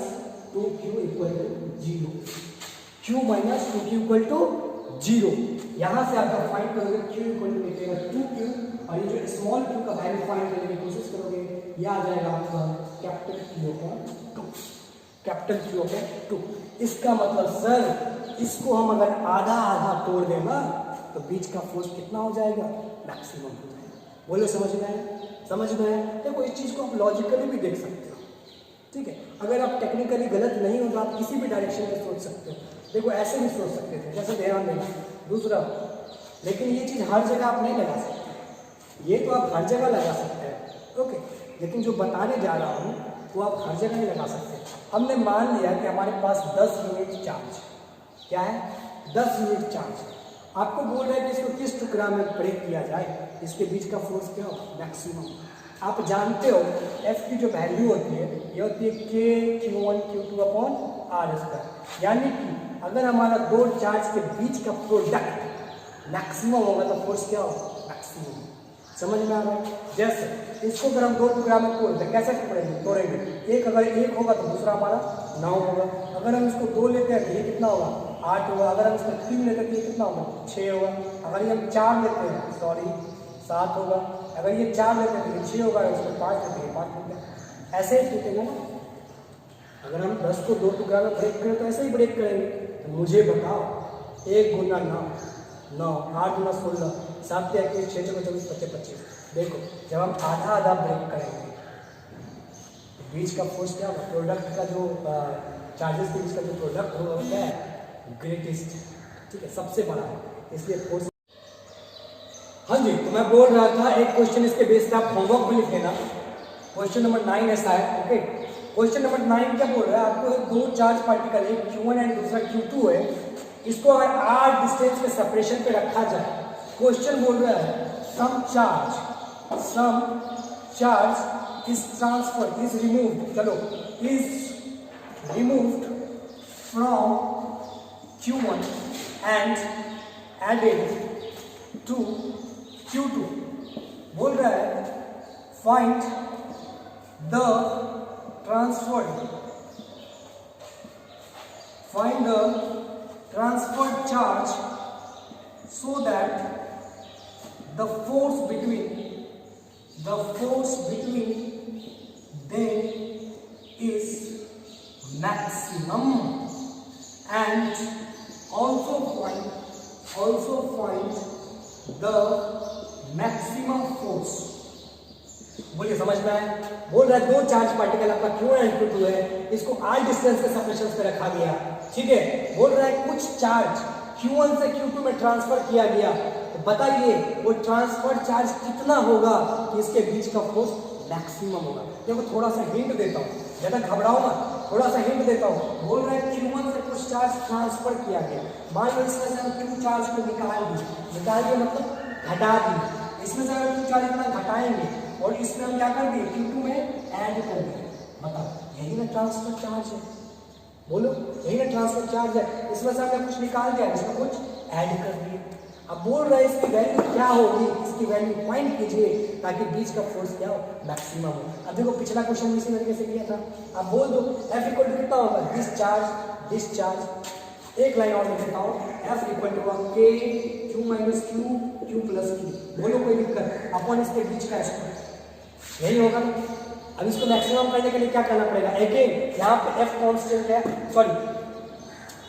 2q equal to zero, q minus 2q equal to zero. यहाँ से आप जब फाइंड करोगे q इक्वल टू निकलेगा 2q, और ये जो स्मॉल q का वैल्यू फाइंड करने की कोशिश करोगे, ये आ जाएगा आपका capital Q upon 2, capital Q upon 2। इसका मतलब सर इसको हम अगर आधा आधा तोड़ दें ना तो बीच का फोर्स कितना हो जाएगा, मैक्सिमम हो जाएगा। बोलो समझ में आया? समझ में आया? देखो इस चीज़ को आप लॉजिकली भी देख सकते हो, ठीक है? अगर आप टेक्निकली गलत नहीं हो तो आप किसी भी डायरेक्शन में सोच सकते हो। देखो ऐसे भी सोच सकते थे, जैसे ध्यान देना दूसरा, लेकिन ये चीज़ हर जगह आप नहीं लगा सकते, ये तो आप हर जगह लगा सकते हैं, ओके, लेकिन जो बताने जा रहा हूँ वो आप हर जगह नहीं लगा सकते। हमने मान लिया कि हमारे पास 10 यूनिट चार्ज, क्या है, 10 यूनिट चार्ज, आपको बोल रहा है कि इसको किस टुकड़ा में ब्रेक किया जाए, इसके बीच का फोर्स क्या हो, मैक्सिमम। आप जानते हो F की जो वैल्यू होती है ये होती है k q1 q2 upon R square, यानी कि अगर हमारा दो चार्ज के बीच का प्रोडक्ट मैक्सिमम होगा तो फोर्स क्या होगा, मैक्सिमम। समझ में आ रहा है? जैसे इसको अगर हम दो टुकड़ा में तोड़ दें, कैसे तोड़ेंगे, एक अगर एक होगा तो दूसरा हमारा 9 होगा, अगर हम इसको 2 लेते हैं तो ये कितना होगा, 8 होगा, अगर हम इसको 3 लेते हैं तो ये कितना होगा, 6 होगा, अगर ये हम 4 लेते हैं सॉरी 7 होगा, अगर ये 4 लेते हैं तो ये 6 होगा, इसको 5 लेते हैं 5 लेते हैं, ऐसे ही टूटेगा ना। अगर हम 10 को 2 टुकड़ा में ब्रेक करें तो ऐसे ही ब्रेक करेंगे। तो मुझे बताओ 1 गुना 9, 8 गुना 16, 7 या 21, 6 24, 25, 25। देखो जब हम आधा आधा ब्रेक करेंगे तो बीच का फोर्स क्या होगा, प्रोडक्ट का जो चार्जेस के बीच का जो प्रोडक्ट होगा क्या है, ग्रेटेस्ट, ठीक है, सबसे बड़ा है, इसलिए फोर्स। हाँ जी, तो मैं बोल रहा था एक क्वेश्चन इसके बेस पे आप होमवर्क भी लिख लेना, क्वेश्चन नंबर 9 ऐसा है, ओके। क्वेश्चन नंबर 9 क्या बोल रहा है, आपको दो चार्ज पार्टिकल, एक Q1 है दूसरा Q2 है, इसको अगर r डिस्टेंस के सेपरेशन पे रखा जाए, क्वेश्चन बोल रहा है sum charge is transfer is removed, चलो is removed from Q1 and added to Q2। बोल रहा है find the transferred charge so that the force between them is maximum, and also find the maximum force। बोलिए समझ में आया? बोल रहा है दो चार्ज पार्टिकल आपका Q1 और Q2 है, इसको r डिस्टेंस के सेपरेशन पे रखा गया, ठीक है। बोल रहा है कुछ चार्ज Q1 से Q2 में ट्रांसफर किया गया, तो बताइए वो ट्रांसफर चार्ज कितना होगा कि इसके बीच का फोर्स मैक्सिमम होगा। देखो थोड़ा सा हिंट देता हूँ, ज्यादा घबराओ मत, थोड़ा सा हिंट देता हूँ। बोल रहा है Q1 से कुछ चार्ज ट्रांसफर किया गया, मान लो इसमें से हम Q चार्ज को निकाल दिए मतलब घटा दी। इसमें से अगर Q चार्ज इतना घटाएंगे और इसमें हम क्या कर दिए Q2 में ऐड कर दिए, बताओ यही ना ट्रांसफर चार्ज है, बोलो यही ना ट्रांसफर चार्ज है। इसमें से हमने कुछ निकाल दिया, इसमें कुछ ऐड कर दिए। अब बोल रहे हैं इसकी वैल्यू क्या होगी, इसकी वैल्यू फाइंड कीजिए ताकि बीच का फोर्स क्या हो, मैक्सिमम हो। अब देखो पिछला क्वेश्चन भी इसी तरीके से किया था। अब बोल दो F इक्वल टू कितना होगा, दिस चार्ज। एक लाइन और लिख देता हूँ, F equal to K Q minus Q plus Q। बोलो कोई दिक्कत, अपन इसके बीच का स्क्वायर यही होगा। अब इसको मैक्सिमम करने के लिए क्या करना पड़ेगा, अगेन यहाँ पे F कांस्टेंट है, सॉरी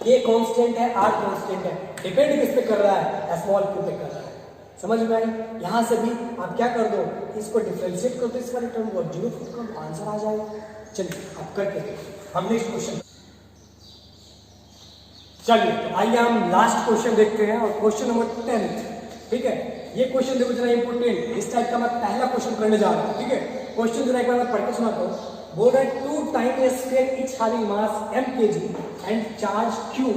K कांस्टेंट है, R कांस्टेंट है, डिपेंड किस पे कर रहा है, स्मॉल q पे कर रहा है। समझ में आई? यहाँ से भी आप क्या कर दो, इसको डिफरेंशिएट कर दो, इसका रिटर्न वो 0 पुट कर दो, आंसर आ जाएगा। चलिए अब करके हम नेक्स्ट क्वेश्चन। चलिए तो आइए हम लास्ट क्वेश्चन देखते हैं, और क्वेश्चन नंबर 10। ठीक है, ये क्वेश्चन देखो जरा इंपोर्टेंट, इस टाइप का मैं पहला क्वेश्चन करने जा रहा हूँ। ठीक है, क्वेश्चन जरा एक बार मैं पढ़ के सुनाता हूँ। बोल रहा है 2 time sphere etch having mass m kg and charge q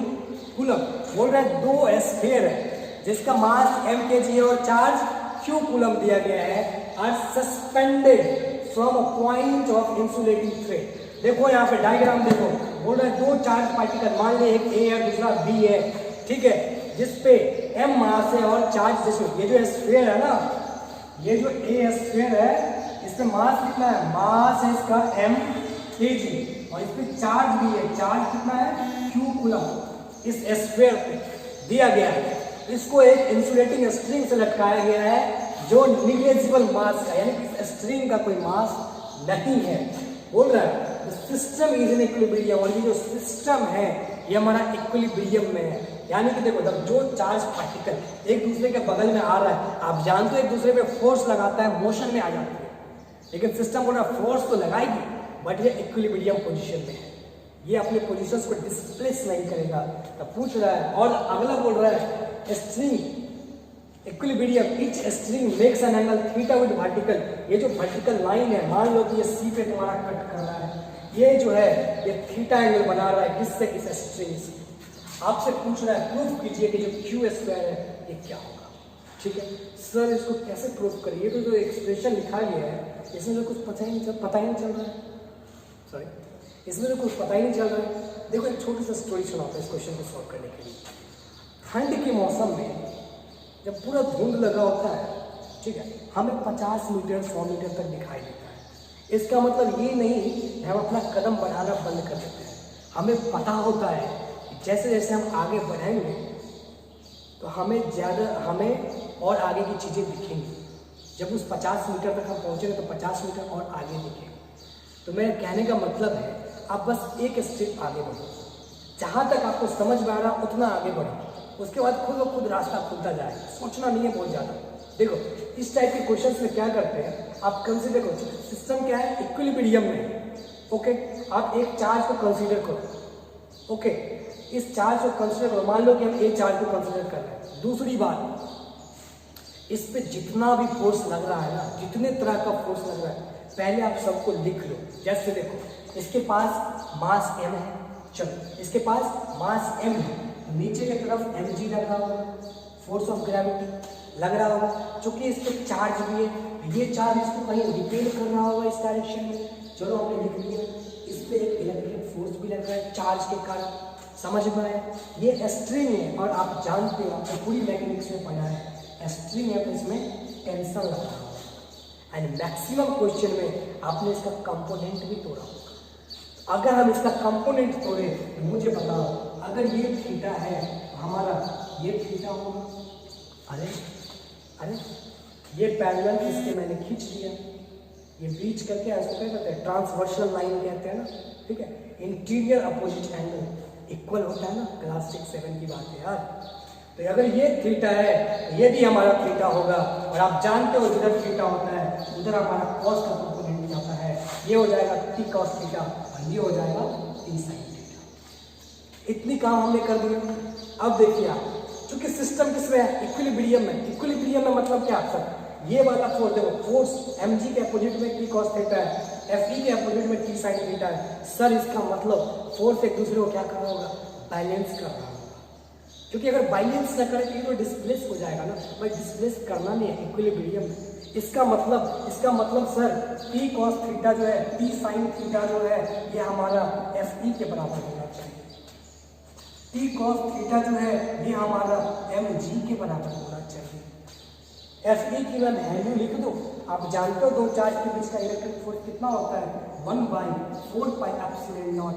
coulomb. बोल रहा है 2 स्फीयर है जिसका मास m kg है और चार्ज q कूलम दिया गया है, are suspended from a point of insulating thread. देखो यहाँ पे डायग्राम देखो, बोल रहा है 2 चार्ज पार्टिकल, मान ली एक a है दूसरा b है, ठीक है, जिसपे m मास है और चार्ज, देखो ये जो स्फीयर है ना, ये जो a स्फीयर है इसमें मास कितना है, मास है इसका m kg और इस पे चार्ज भी है, चार्ज कितना है q कूलम। इस स्फीयर पे दिया गया है, इसको एक इंसुलेटिंग स्ट्रिंग से लटकाया गया है जो निग्लेजिबल मास का, यानी कि स्ट्रिंग का कोई मास नहीं है। बोल रहा है सिस्टम इज इन इक्विलिब्रियम, और ये जो सिस्टम है ये हमारा इक्विलिब्रियम में है। यानी कि देखो जब जो चार्ज पार्टिकल एक दूसरे के बगल में आ रहा है, आप जानते हो एक दूसरे पे फोर्स लगाता है, मोशन में आ जाती है, लेकिन सिस्टम बोल रहा है फोर्स तो लगाएगी बट ये इक्विलिब्रियम पोजीशन में है, ये अपने पोजीशंस को डिस्प्लेस नहीं करेगा। तो पूछ रहा है, और अगला बोल रहा है string equilibrium, each string makes an angle theta with vertical. ये जो वर्टिकल लाइन है, मान लो कि ये सी पे तुम्हारा कट कर रहा है, ये जो है ये थीटा एंगल बना रहा है, किससे, इस स्ट्रिंग से। आपसे पूछ रहा है प्रूफ कीजिए कि जो क्यू स्क्वायर है ये क्या होगा। ठीक है सर, इसको कैसे प्रूफ करिए, तो जो एक्सप्रेशन लिखा गया है इसमें तो कुछ पता ही नहीं चल रहा है, सॉरी इसमें तो कुछ पता ही नहीं चल रहा है। देखो एक छोटी सी स्टोरी सुनाता है इस क्वेश्चन को सॉल्व करने के लिए। ठंड के मौसम में जब पूरा धुंध लगा होता है, ठीक है, हमें 50 मीटर 100 मीटर तक दिखाई देता है। इसका मतलब ये नहीं कि हम अपना कदम बढ़ाना बंद कर देते हैं, हमें पता होता है कि जैसे जैसे हम आगे बढ़ेंगे तो हमें और आगे की चीज़ें दिखेंगी। जब उस 50 मीटर तक हम पहुँचेंगे तो 50 मीटर और आगे दिखेंगे। तो मेरे कहने का मतलब है आप बस एक स्टेप आगे बढ़ो, जहाँ तक आपको समझ में आ रहा उतना आगे बढ़ो, उसके बाद खुद ब खुद रास्ता खुलता जाएगा, सोचना नहीं है बहुत ज़्यादा। देखो इस टाइप के क्वेश्चंस में क्या करते हैं, आप कंसीडर करो सिस्टम क्या है, इक्विलिब्रियम में। ओके, आप एक चार्ज को कंसीडर करो, ओके, इस चार्ज को कंसीडर करो, मान लो कि हम एक चार्ज को कंसीडर कर रहे हैं। दूसरी बात, इस पे जितना भी फोर्स लग रहा है ना, जितने तरह का फोर्स लग रहा है, पहले आप सबको लिख लो। जैसे देखो इसके पास मास m है, चलो इसके पास मास m है, नीचे की तरफ mg लग रहा होगा, फोर्स ऑफ ग्रेविटी लग रहा होगा, चूंकि इस पर चार्ज भी है, ये चार्ज इसको कहीं रिपेल कर रहा होगा इस डायरेक्शन में, चलो हमने लिख लिया। इस पर एक इलेक्ट्रिक फोर्स भी लग रहा है चार्ज के कारण, समझ में आया। ये स्ट्रिंग है और आप जानते हो, आपने पूरी मैकेनिक्स में पढ़ा है, स्ट्रिंग है तो इसमें टेंशन लग रहा होगा। एंड मैक्सिमम क्वेश्चन में आपने इसका कंपोनेंट भी तोड़ा होगा। अगर हम इसका कंपोनेंट तोड़े तो मुझे बताओ, अगर ये थीटा है हमारा, ये थीटा होगा, अरे ये पैरेलल इसके मैंने खींच लिया, ये बीच करके इसको क्या कहते हैं, ट्रांसवर्सल लाइन कहते हैं ना, ठीक है। इंटीरियर अपोजिट एंगल इक्वल होता है ना, क्लास 6-7 की बात है यार। तो अगर ये थीटा है, ये भी हमारा थीटा होगा, और आप जानते हो जिधर थीटा होता है उधर हमारा कॉस का कंपोनेंट भी आता है, ये हो जाएगा t cos थीटा और ये हो जाएगा t sin थीटा। इतनी काम हमने कर दिया। अब देखिए आप, चूंकि सिस्टम किसमें है, इक्विलिब्रियम में। इक्विलिब्रियम में मतलब क्या सर, ये वाला फोर्स देखो, फोर्स mg के अपोजिट में t cos थीटा है, fe के अपोजिट में t sin थीटा है। सर इसका मतलब फोर्स एक दूसरे को क्या कर रहा होगा, बैलेंस कर रहा होगा। क्योंकि अगर बाइलेंस न करे तो ये तो डिस्प्लेस हो जाएगा ना, भाई डिस्प्लेस करना नहीं है, इक्विलिब्रियम में। इसका मतलब सर टी कॉस थीटा जो है, टी साइन थीटा जो है, ये हमारा एफ ई के बराबर होना चाहिए। टी कॉस थीटा जो है ये हमारा एम जी के बराबर होना चाहिए। एफ ई की मैं वैल्यू लिख दो, आप जानते हो दो चार्ज के बीच का इलेक्ट्रिक फोर्स कितना होता है, 1/4 pi epsilon naught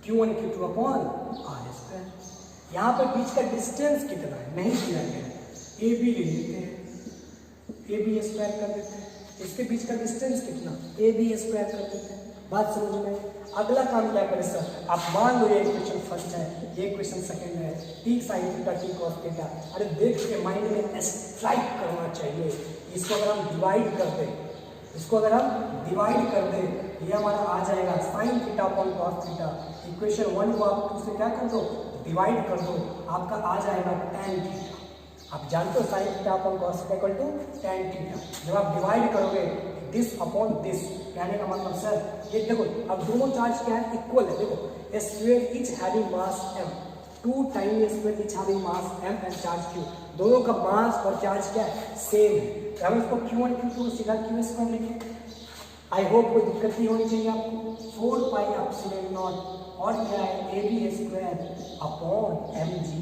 Q1 Q2 upon R square. यहाँ पर बीच का डिस्टेंस कितना है नहीं दिया गया है, ए बी ले लेते हैं, ए बी स्क्वायर कर देते हैं। इसके बीच का डिस्टेंस कितना, ए बी स्क्वायर कर देते हैं। बात समझ में आई। अगला काम क्या करें सर, आप मान लो ये इक्वेशन फर्स्ट है, ये इक्वेशन सेकंड है, T sine theta T cos theta. अरे देख के माइंड में स्ट्राइक करना चाहिए। इसको अगर हम डिवाइड कर दें, ये हमारा आ जाएगा sign theta upon cos theta. Equation 1 को आप 2 से क्या कर दो, डिवाइड कर दो, आपका आ जाएगा tan थीटा। आप जानते हो sine theta upon cos theta equal to tan theta. जब आप डिवाइड करोगे दिस अपॉन दिस, कहने का मतलब सर ये देखो अब दोनों चार्ज क्या है, इक्वल है। देखो square etch having mass m, 2 time square etch having mass m and charge q, दोनों का मास और चार्ज क्या है, सेम है। तो हम इसको Q1 Q2 सीधा Q स्क्वायर लिखें। आई होप कोई दिक्कत नहीं होनी चाहिए आपको। 4 पाई एप्सिलॉन नॉट और क्या है, A B square upon M G.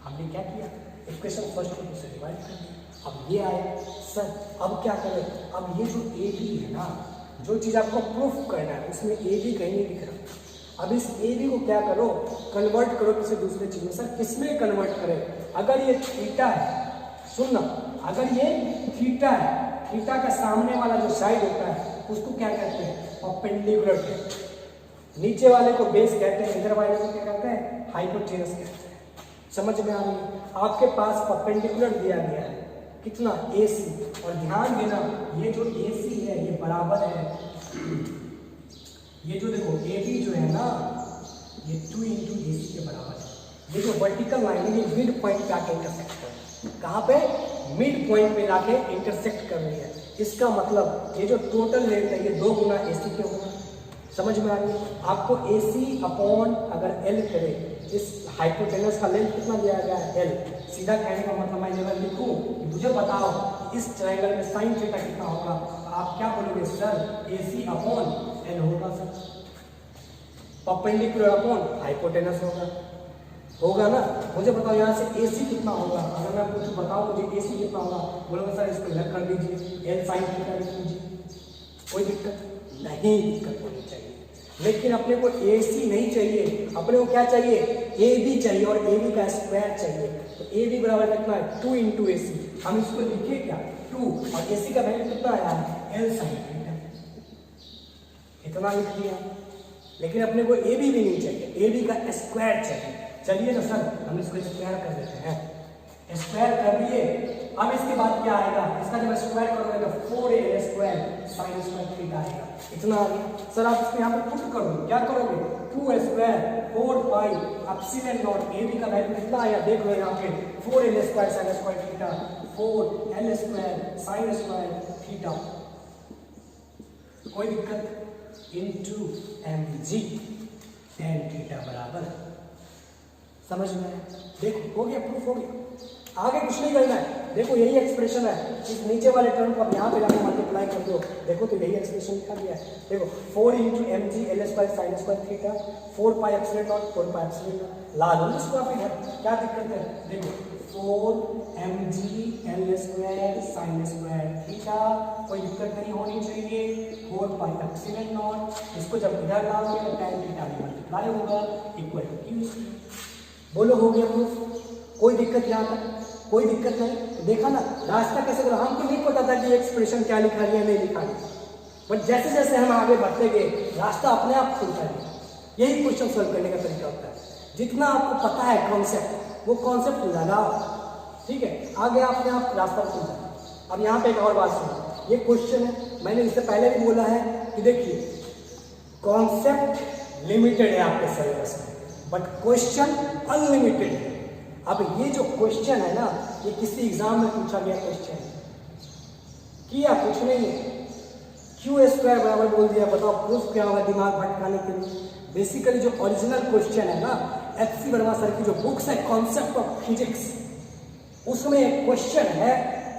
हमने क्या किया, इक्वेशन फर्स्ट को दूसरे डिवाइड कर दिया। अब ये आया सर, अब क्या करें, अब ये जो ए बी है ना, जो चीज़ आपको प्रूफ करना है उसमें ए बी कहीं नहीं दिख रहा। अब इस ए बी को क्या करो, कन्वर्ट करो किसी दूसरे चीज़ में। सर किसमें कन्वर्ट करें, अगर ये थीटा है, सुनना, अगर ये थीटा है, थीटा का सामने वाला जो साइड होता है उसको क्या कहते हैं, परपेंडिकुलर कहते हैं। नीचे वाले को बेस कहते हैं, इधर वाले को क्या कहते हैं, हाइपोटेनस कहते हैं। समझ में आ रही है। आपके पास परपेंडिकुलर दिया गया है कितना, AC, और ध्यान देना ये जो AC है ये बराबर है, ये जो देखो AB जो है ना ये 2 × AC के बराबर है। ये जो वर्टिकल लाइन है ये मिड पॉइंट पे आके इंटरसेक्ट कर रही है। कहाँ पे, मिड पॉइंट पे लाके इंटरसेक्ट कर रही है। इसका मतलब ये जो टोटल लेंथ है ये 2 गुना AC के होगा। समझ में आ रही है। आपको AC अपॉन अगर L करे, इस हाइपोटेनस का लेंथ कितना दिया गया है, L। सीधा कहने का मतलब मैं जब लिखूं कि मुझे बताओ इस ट्रायंगल में साइन थीटा कितना होगा, आप क्या बोलोगे सर, AC अपॉन L होगा सर, परपेंडिकुलर अपॉन हाइपोटेनस होगा ना। मुझे बताओ यहाँ से AC कितना होगा, अगर मैं कुछ बताऊं मुझे AC कितना होगा, बोलोगे सर इसको अलग कर दीजिए, L साइन थीटा लिख लीजिए, कोई दिक्कत नहीं, दिक्कत होनी चाहिए। लेकिन अपने को AC नहीं चाहिए, अपने को क्या चाहिए, AB चाहिए, और AB का स्क्वायर चाहिए। तो AB बराबर कितना है, 2 × AC। हम इसको लिखे क्या, 2, और AC का वैल्यू कितना आया, L साइन थीटा, इतना लिख दिया। लेकिन अपने को AB भी नहीं चाहिए, AB का स्क्वायर चाहिए। चलिए ना सर हम इसको स्क्वायर कर देते हैं, स्क्वायर कर दिए। अब इसके बाद क्या आएगा, इसका जब स्क्वायर करोगे तो 4A square sine square theta आएगा, इतना आ गया। सर आप इसको यहाँ पर पुट कर दो, क्या करोगे, 2 square 4 pi epsilon not, AB का वैल्यू कितना आया देख लो यहाँ पे, 4L square sine square theta, 4L square sine square theta, कोई दिक्कत, इनटू mg tan थीटा बराबर, समझ में आया। देखो हो गया, प्रूफ हो गया, आगे कुछ नहीं करना है। देखो यही एक्सप्रेशन है, इस नीचे वाले टर्म को आप यहाँ पे जाकर मल्टीप्लाई कर दो, देखो तो यही एक्सप्रेशन लिखा गया है। देखो 4 × mg L square sine square theta, 4 pi epsilon naught, 4 pi epsilon naught, ला लो इसको आप इधर, क्या दिक्कत है। देखो 4 mg L square sine square theta, कोई दिक्कत नहीं होनी चाहिए, 4 पाई एप्सिलॉन नॉट, इसको जब इधर लाओगे तो tan थीटा में मल्टीप्लाई होगा इक्वल टू Q। बोलो हो गया प्रूफ, कोई दिक्कत यहाँ तक, कोई दिक्कत नहीं। तो देखा ना रास्ता कैसे बोला, हमको नहीं पता था कि एक्सप्रेशन क्या लिखा है नहीं लिखा है, बट जैसे जैसे हम आगे बढ़ते गए रास्ता अपने आप खुलता है। यही क्वेश्चन सॉल्व करने का तरीका होता है, जितना आपको पता है कॉन्सेप्ट वो कॉन्सेप्ट लगाओ, ठीक है, आगे अपने आप रास्ता खुलता है। अब यहाँ पे एक और बात सुनो, ये क्वेश्चन है, मैंने इससे पहले भी बोला है कि देखिए कॉन्सेप्ट लिमिटेड है आपके सिलेबस में, बट क्वेश्चन अनलिमिटेड है। अब ये जो क्वेश्चन है ना, ये किसी एग्जाम में पूछा गया क्वेश्चन किया, कुछ नहीं है, Q स्क्वायर बराबर बोल दिया, बताओ प्रूफ क्या होगा, दिमाग भटकाने के लिए। बेसिकली जो ओरिजिनल क्वेश्चन है ना एच.सी. वर्मा सर की जो बुक्स है कॉन्सेप्ट ऑफ फिजिक्स, उसमें एक क्वेश्चन है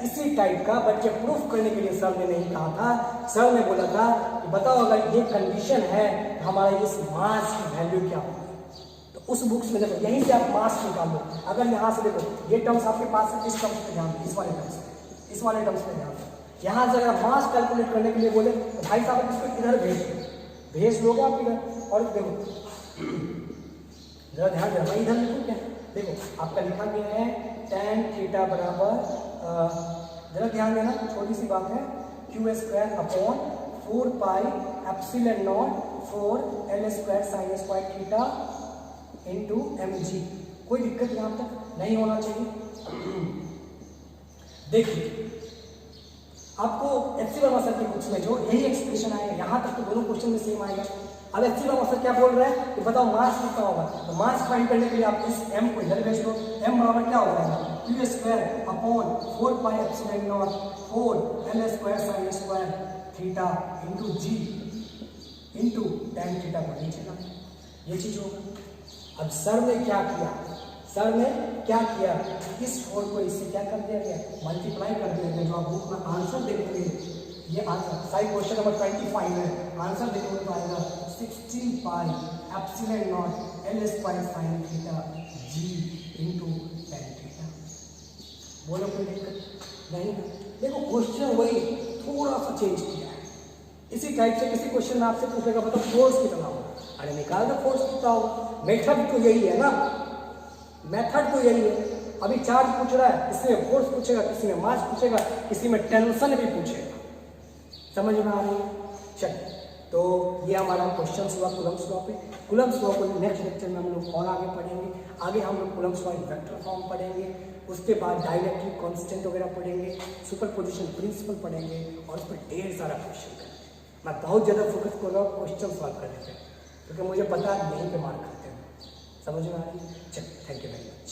इसी टाइप का, बट ये प्रूफ करने के लिए सर ने नहीं कहा था। सर ने बोला था कि बताओ अगर ये कंडीशन है हमारा इस मास की वैल्यू क्या होगी। तो उस बुक्स में देखो यहीं से आप मास निकाल लो। अगर यहाँ से देखो ये टर्म्स आपके पास है, इस टर्म्स पे ध्यान दो, इस वाले टर्म्स पे, इस वाले टर्म्स पे ध्यान दो। यहाँ से अगर मास कैलकुलेट करने के लिए बोले तो भाई साहब इसको इधर भेज लोगे आप इधर। और देखो जरा ध्यान देना, मैं इधर लिखूँ क्या, देखो आपका लिखा गया है tan थीटा बराबर, जरा ध्यान देना, छोटी सी बात है, Q square upon 4 pi epsilon naught 4 L square sine square theta into mg। कोई दिक्कत यहाँ तक नहीं होना चाहिए। देखिए आपको एच.सी. वर्मा सर की बुक्स में जो यही एक्सप्रेशन आएगा, यहाँ तक तो दोनों क्वेश्चन में सेम आएगा। अब एच.सी. वर्मा सर क्या बोल रहे हैं कि बताओ मास कितना होगा, तो मास फाइंड करने के लिए आप इस m को इधर भेज दो। m बराबर क्या हो जाएगा, Q square upon 4 pi epsilon naught 4 L square sine square theta into G into tan theta को नीचे ला, ये चीज होगा। अब सर ने क्या किया, सर ने क्या किया, इस 4 को इससे क्या कर दिया गया, मल्टीप्लाई कर दिया गया। जो आप बुक में आंसर देखोगे, ये आंसर साइड क्वेश्चन नंबर 25 है, आंसर देखोगे तो आएगा 16 pi epsilon naught L square sine theta G into tan theta. बोलो कोई दिक्कत नहीं। देखो क्वेश्चन वही थोड़ा सा चेंज किया है। इसी टाइप से किसी क्वेश्चन में आपसे पूछेगा बताओ फोर्स कितना होगा, अरे निकाल दो फोर्स कितना होगा। मेथड तो यही है ना, मेथड तो यही है। अभी चार्ज पूछ रहा है, किसी में फोर्स पूछेगा, किसी में मास पूछेगा, किसी में टेंशन भी पूछेगा। समझ में आ रही है? चलिए, तो ये हमारा क्वेश्चन हुआ कूलम्ब्स लॉ पे। कूलम्ब्स लॉ को नेक्स्ट लेक्चर में हम लोग और आगे पढ़ेंगे। आगे हम लोग Coulomb's law in vector form पढ़ेंगे, उसके बाद डाइलेक्ट्रिक कांस्टेंट वगैरह पढ़ेंगे, सुपरपोजिशन प्रिंसिपल पढ़ेंगे और उस पर ढेर सारा क्वेश्चन करेंगे। मैं बहुत ज़्यादा फोकस कर रहा हूँ क्वेश्चन सॉल्व करने पर, क्योंकि मुझे पता है यहीं पर मार्क करते हैं। समझ में आ रही है? चलिए, थैंक यू वेरी मच।